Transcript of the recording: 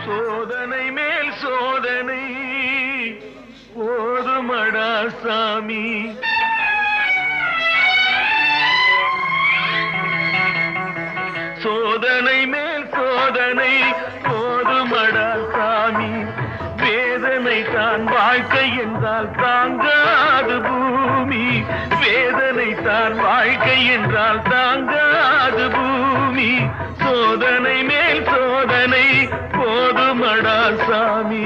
சோதனை மேல் சோதனை போதுமடா சாமி. சோதனை மேல் சோதனை போதுமடா சாமி. வேதனை தான் வாழ்க்கை என்றால் தாங்காது பூமி. வேதனை தான் வாழ்க்கை என்றால் தாங்காது பூமி. சோதனை மேல் சோதனை போதுமடா சாமி.